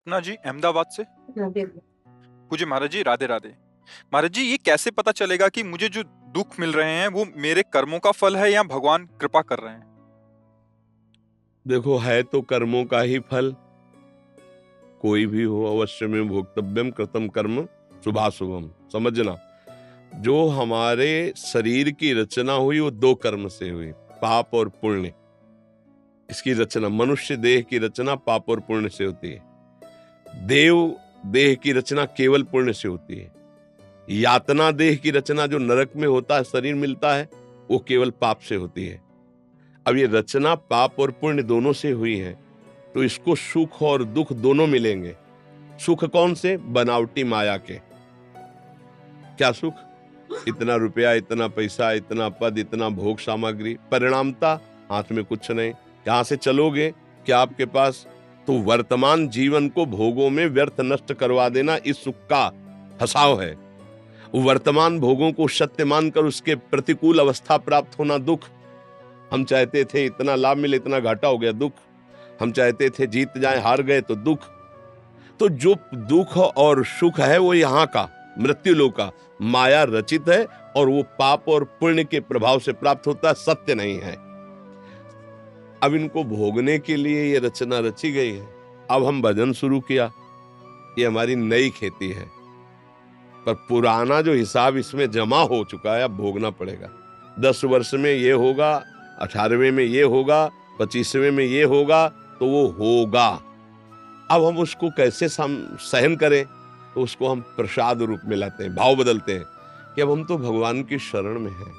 अपना जी अहमदाबाद से। हाँ, बिल्कुल। पूज्य महाराज जी, राधे राधे। महाराज जी, ये कैसे पता चलेगा कि मुझे जो दुख मिल रहे हैं वो मेरे कर्मों का फल है या भगवान कृपा कर रहे हैं? देखो, है तो कर्मों का ही फल। कोई भी हो, अवश्य में भोक्तव्यम कृतम कर्म शुभाशुभम। समझना, जो हमारे शरीर की रचना हुई वो दो कर्म से हुई, पाप और पुण्य। इसकी रचना, मनुष्य देह की रचना पाप और पुण्य से होती है। देव देह की रचना केवल पुण्य से होती है। यातना देह की रचना जो नरक में होता है, शरीर मिलता है, वो केवल पाप से होती है। अब ये रचना पाप और पुण्य दोनों से हुई है, तो इसको सुख और दुख दोनों मिलेंगे। सुख कौन से? बनावटी माया के। क्या सुख? इतना रुपया, इतना पैसा, इतना पद, इतना भोग सामग्री, परिणामता हाथ में कुछ नहीं। यहां से चलोगे क्या आपके पास? तो वर्तमान जीवन को भोगों में व्यर्थ नष्ट करवा देना इस सुख का फसाव है। वर्तमान भोगों को सत्य मानकर उसके प्रतिकूल अवस्था प्राप्त होना दुख। हम चाहते थे इतना लाभ मिले, इतना घाटा हो गया, दुख। हम चाहते थे जीत जाए, हार गए, तो दुख। तो जो दुख और सुख है वो यहाँ का मृत्यु लोक का माया रचित है, और वो पाप और पुण्य के प्रभाव से प्राप्त होता है, सत्य नहीं है। अब इनको भोगने के लिए ये रचना रची गई है। अब हम भजन शुरू किया, ये हमारी नई खेती है, पर पुराना जो हिसाब इसमें जमा हो चुका है अब भोगना पड़ेगा। 10 वर्ष में ये होगा, 18वें में ये होगा, 25वें में ये होगा, तो वो होगा। अब हम उसको कैसे सहन करें? तो उसको हम प्रसाद रूप में लाते हैं, भाव बदलते हैं कि अब हम तो भगवान की शरण में हैं।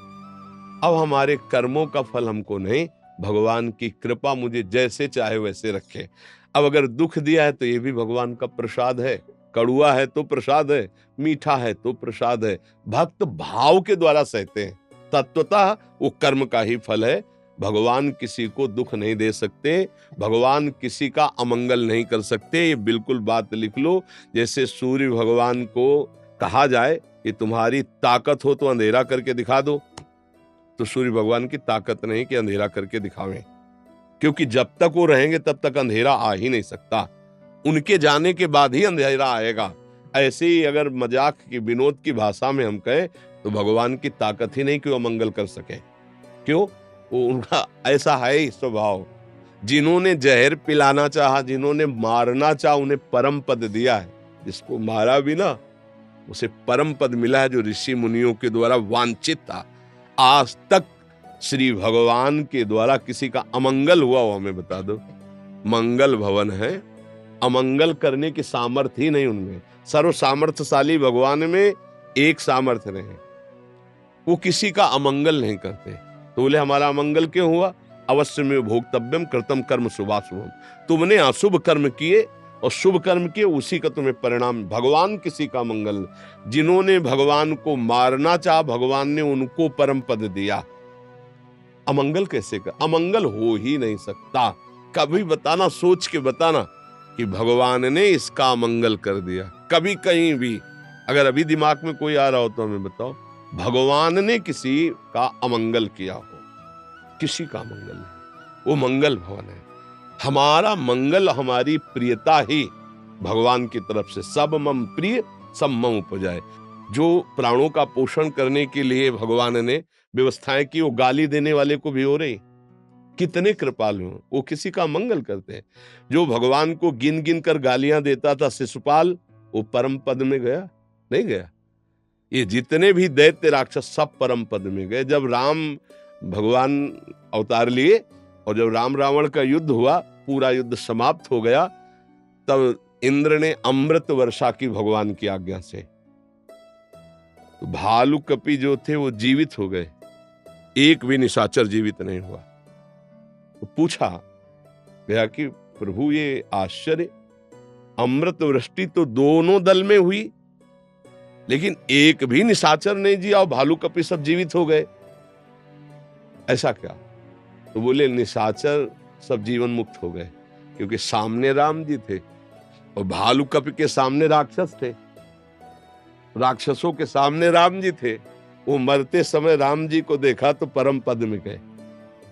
अब हमारे कर्मों का फल हमको नहीं, भगवान की कृपा मुझे जैसे चाहे वैसे रखे। अब अगर दुख दिया है तो ये भी भगवान का प्रसाद है। कड़ुआ है तो प्रसाद है, मीठा है तो प्रसाद है। भक्त भाव के द्वारा सहते हैं। तत्वतः वो कर्म का ही फल है। भगवान किसी को दुख नहीं दे सकते, भगवान किसी का अमंगल नहीं कर सकते। ये बिल्कुल बात लिख लो। जैसे सूर्य भगवान को कहा जाए कि तुम्हारी ताकत हो तो अंधेरा करके दिखा दो, तो सूर्य भगवान की ताकत नहीं कि अंधेरा करके दिखावें, क्योंकि जब तक वो रहेंगे तब तक अंधेरा आ ही नहीं सकता। उनके जाने के बाद ही अंधेरा आएगा। ऐसे ही अगर मजाक की, विनोद की भाषा में हम कहें तो भगवान की ताकत ही नहीं कि वो मंगल कर सके। क्यों? वो उनका ऐसा है ही स्वभाव। जिन्होंने जहर पिलाना चाहा, जिन्होंने मारना चाहा, उन्हें परम पद दिया है। जिसको मारा भी ना, उसे परम पद मिला है, जो ऋषि मुनियों के द्वारा वांछित था। आज तक श्री भगवान के द्वारा किसी का अमंगल हुआ हो हमें बता दो। मंगल भवन है, अमंगल करने की सामर्थ्य ही नहीं उनमें। सर्व सामर्थ्यशाली भगवान में एक सामर्थ्य नहीं, वो किसी का अमंगल नहीं करते। तो बोले हमारा अमंगल क्यों हुआ? अवश्य में भोक्तव्यम कृतम कर्म शुभाशुभम। तुमने अशुभ कर्म किए और शुभ कर्म किए, उसी का तुम्हें परिणाम। भगवान किसी का मंगल, जिन्होंने भगवान को मारना चाहा, भगवान ने उनको परम पद दिया। अमंगल कैसे कर? अमंगल हो ही नहीं सकता। कभी बताना, सोच के बताना कि भगवान ने इसका अमंगल कर दिया, कभी कहीं भी। अगर अभी दिमाग में कोई आ रहा हो तो हमें बताओ, भगवान ने किसी का अमंगल किया हो? किसी का मंगल नहीं, वो मंगल भवन है। हमारा मंगल, हमारी प्रियता ही भगवान की तरफ से। सब मम प्रिय सब मम उपजाए। जो प्राणों का पोषण करने के लिए भगवान ने व्यवस्थाएं की, वो गाली देने वाले को भी हो रही। कितने कृपालु हैं, वो किसी का मंगल करते हैं। जो भगवान को गिन गिन कर गालियां देता था शिशुपाल, वो परम पद में गया? नहीं गया। ये जितने भी दैत्य राक्षस सब परम पद में गए। जब राम भगवान अवतार लिए और जब राम रावण का युद्ध हुआ, पूरा युद्ध समाप्त हो गया, तब इंद्र ने अमृत वर्षा की भगवान की आज्ञा से। तो भालू कपि जो थे वो जीवित हो गए, एक भी निशाचर जीवित नहीं हुआ। तो पूछा गया कि प्रभु ये आश्चर्य, अमृत वृष्टि तो दोनों दल में हुई, लेकिन एक भी निशाचर नहीं जिया और भालू कपि सब जीवित हो गए, ऐसा क्या? तो बोले निशाचर सब जीवन मुक्त हो गए, क्योंकि सामने राम जी थे और भालू कपि के सामने राक्षस थे, राक्षसों के सामने राम जी थे। वो मरते समय राम जी को देखा तो परम पद में गए,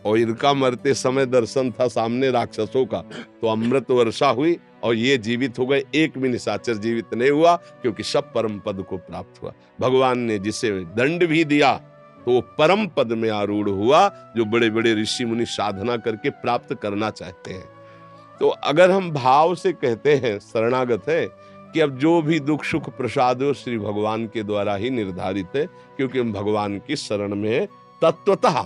और इनका मरते समय दर्शन था सामने राक्षसों का, तो अमृत वर्षा हुई और ये जीवित हो गए, एक भी निशाचर जीवित नहीं हुआ, क्योंकि सब परम पद को प्राप्त हुआ। भगवान ने जिसे दंड भी दिया तो वो परम पद में आरूढ़ हुआ, जो बड़े बड़े ऋषि मुनि साधना करके प्राप्त करना चाहते हैं। तो अगर हम भाव से कहते हैं, शरणागत है, कि अब जो भी दुख सुख प्रसाद हो श्री भगवान के द्वारा ही निर्धारित है, क्योंकि हम भगवान की शरण में है, तत्वतः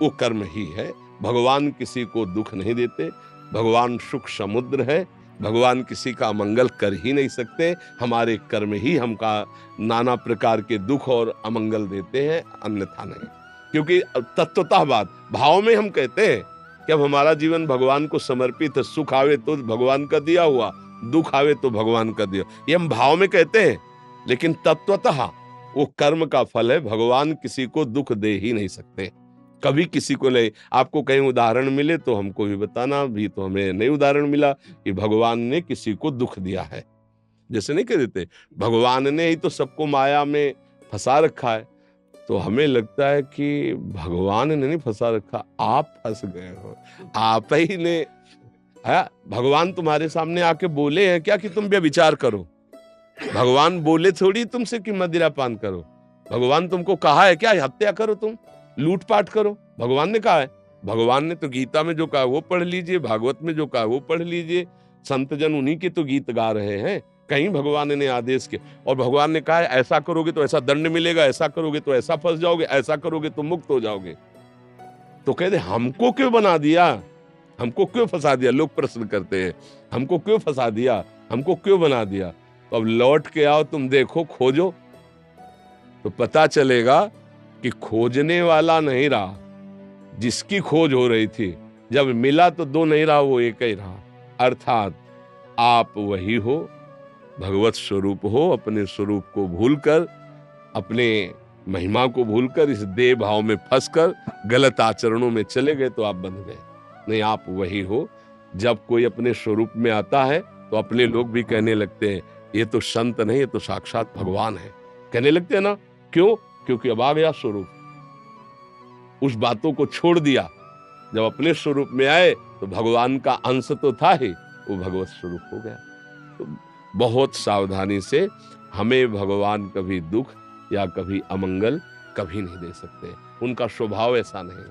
वो कर्म ही है। भगवान किसी को दुख नहीं देते, भगवान सुख समुद्र है, भगवान किसी का अमंगल कर ही नहीं सकते। हमारे कर्म ही हमका नाना प्रकार के दुख और अमंगल देते हैं, अन्यथा नहीं। क्योंकि तत्वतः बात भाव में हम कहते हैं कि अब हमारा जीवन भगवान को समर्पित है, सुख आवे तो भगवान का दिया हुआ, दुख आवे तो भगवान का दिया, ये हम भाव में कहते हैं। लेकिन तत्वतः वो कर्म का फल है, भगवान किसी को दुख दे ही नहीं सकते, कभी किसी को नहीं। आपको कहीं उदाहरण मिले तो हमको भी बताना, भी तो हमें नहीं उदाहरण मिला कि भगवान ने किसी को दुख दिया है। जैसे नहीं कह देते भगवान ने ही तो सबको माया में फंसा रखा है, तो हमें लगता है कि भगवान ने नहीं फंसा रखा, आप फंस गए हो, आप ही ने है। भगवान तुम्हारे सामने आके बोले हैं क्या कि तुम व्यभिचार करो? भगवान बोले थोड़ी तुमसे कि मदिरा पान करो। भगवान तुमको कहा है क्या हत्या करो, तुम लूटपाट करो? भगवान ने कहा है? भगवान ने तो गीता में जो कहा वो पढ़ लीजिए, भागवत में जो कहा वो पढ़ लीजिए, संत जन उन्हीं के तो गीत गा रहे हैं, कहीं भगवान ने आदेश किया। और भगवान ने कहा है ऐसा करोगे तो ऐसा दंड मिलेगा, ऐसा करोगे तो ऐसा फंस जाओगे, ऐसा करोगे तो मुक्त हो जाओगे। तो कहते हमको क्यों बना दिया, हमको क्यों फंसा दिया? लोग प्रश्न करते हैं, हमको क्यों फंसा दिया, हमको क्यों बना दिया? तो अब लौट के आओ, तुम देखो, खोजो, तो पता चलेगा कि खोजने वाला नहीं रहा, जिसकी खोज हो रही थी, जब मिला तो दो नहीं रहा, वो एक ही रहा। अर्थात आप वही हो, भगवत स्वरूप हो, अपने स्वरूप को भूलकर, अपने महिमा को भूलकर इस देह भाव में फंसकर गलत आचरणों में चले गए तो आप बंध गए। नहीं, आप वही हो। जब कोई अपने स्वरूप में आता है तो अपने लोग भी कहने लगते हैं ये तो संत नहीं, ये तो साक्षात भगवान है, कहने लगते हैं ना। क्यों? क्योंकि अब आ गया स्वरूप, उस बातों को छोड़ दिया। जब अपने स्वरूप में आए तो भगवान का अंश तो था ही, वो भगवत स्वरूप हो गया। तो बहुत सावधानी से, हमें भगवान कभी दुख या कभी अमंगल कभी नहीं दे सकते, उनका स्वभाव ऐसा नहीं।